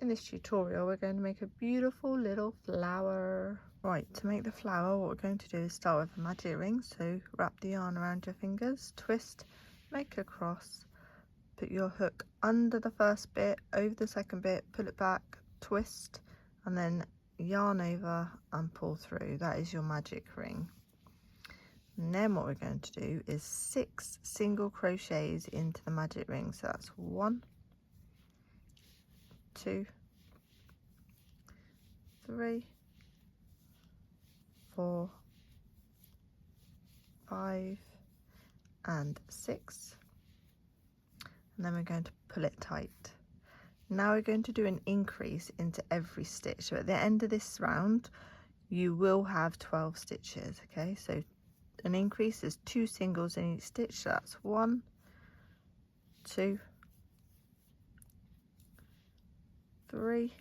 In this tutorial, we're going to make a beautiful little flower. Right, to make the flower, what we're going to do is start with a magic ring. So wrap the yarn around your fingers, twist, make a cross, put your hook under the first bit, over the second bit, pull it back, twist, and then yarn over and pull through. That is your magic ring. And then what we're going to do is 6 single crochets into the magic ring. So that's 1, 2, 3, 4, 5 and 6, and then we're going to pull it tight. Now we're going to do an increase into every stitch. So at the end of this round you will have 12 stitches. Okay, so an increase is 2 singles in each stitch. So that's 1, 2, 3,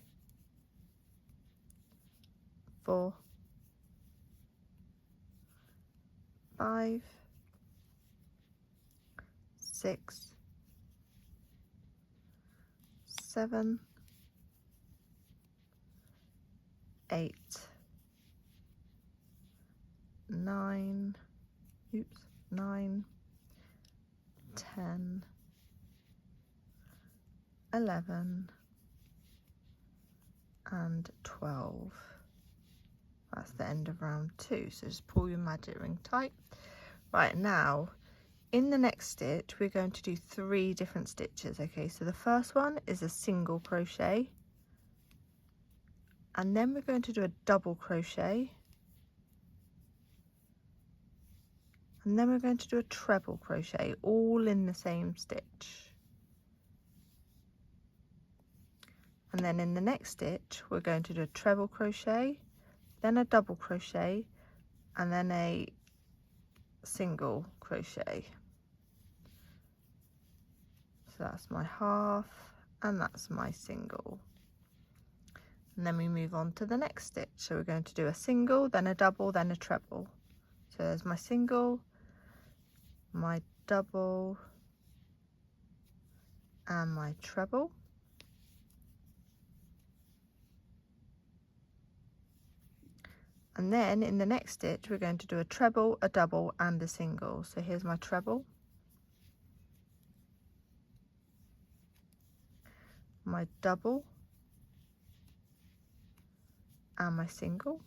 4, 5, 6, 7, 8, 9, 9, 10, 11 and 12. That's the end of round 2. So just pull your magic ring tight. Right, now in the next stitch we're going to do 3 different stitches. Okay, so the first one is a single crochet, and then we're going to do a double crochet, and then we're going to do a treble crochet, all in the same stitch. And then in the next stitch we're going to do a treble crochet, then a double crochet, and then a single crochet. So that's my half and that's my single. And then we move on to the next stitch. So we're going to do a single, then a double, then a treble. So there's my single, my double and my treble. And then in the next stitch we're going to do a treble, a double and a single. So here's my treble, my double and my single.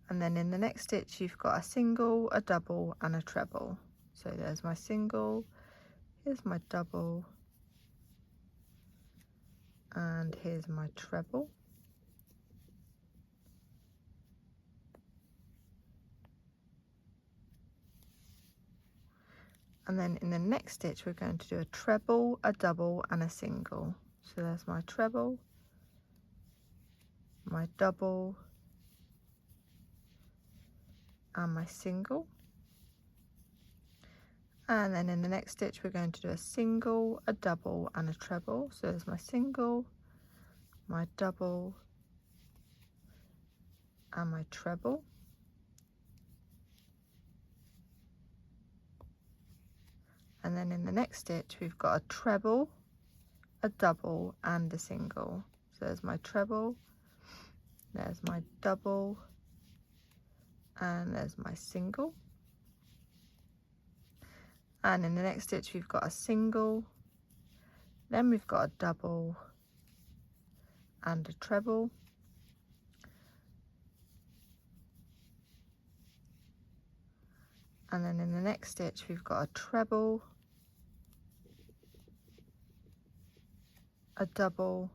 And then in the next stitch you've got a single, a double and a treble. So there's my single, here's my double and here's my treble. And then in the next stitch we're going to do a treble, a double and a single. So there's my treble, my double and my single. And then in the next stitch we're going to do a single, a double and a treble. So there's my single, my double and my treble. And then in the next stitch we've got a treble, a double and a single. So there's my treble, there's my double and there's my single. And in the next stitch we've got a single, then we've got a double and a treble, and then in the next stitch we've got a treble, a double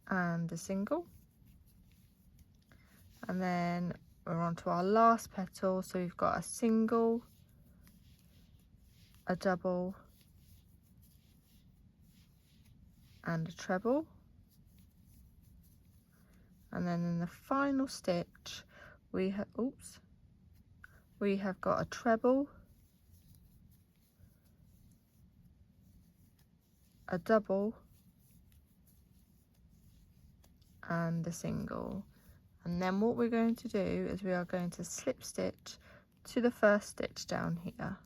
and a single. And then we're on to our last petal. So we've got a single, a double and a treble. And then in the final stitch we have got a treble, a double and a single. And then what we're going to do is we are going to slip stitch to the first stitch down here,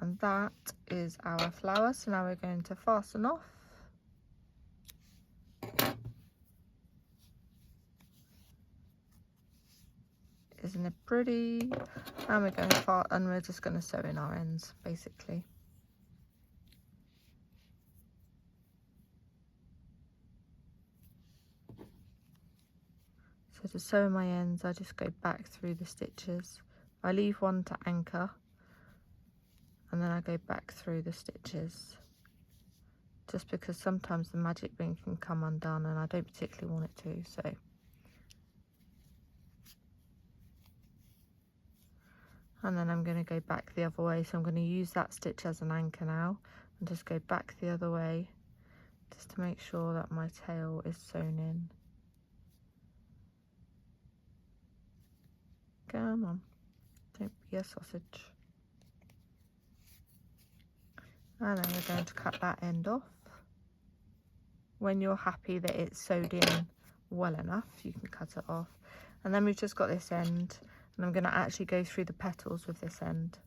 And that is our flower. So now we're going to fasten off. Isn't it pretty? And we're just going to sew in our ends basically. So to sew in my ends, I just go back through the stitches. I leave one to anchor, and then I go back through the stitches, just because sometimes the magic ring can come undone and I don't particularly want it to. So and then I'm going to go back the other way, so I'm going to use that stitch as an anchor now and just go back the other way just to make sure that my tail is sewn in. Come on, don't be a sausage. And then we're going to cut that end off. When you're happy that it's sewed in well enough, you can cut it off. And then we've just got this end, and I'm going to actually go through the petals with this end.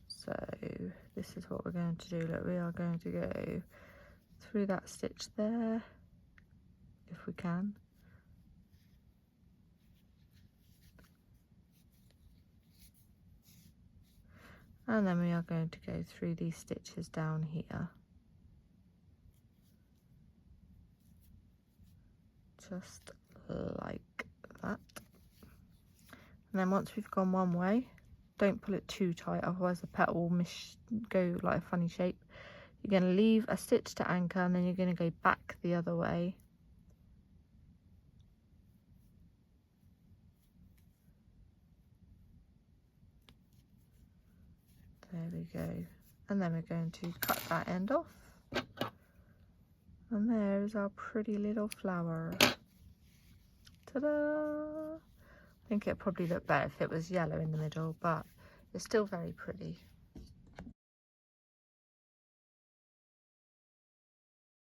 So this is what we're going to do. Look, we are going to go through that stitch there, if we can. And then we are going to go through these stitches down here. Just like that. And then once we've gone one way, don't pull it too tight, otherwise the petal will go like a funny shape. You're going to leave a stitch to anchor, and then you're going to go back the other way. There we go. And then we're going to cut that end off. And there's our pretty little flower. Ta-da! I think it'd probably look better if it was yellow in the middle, but it's still very pretty.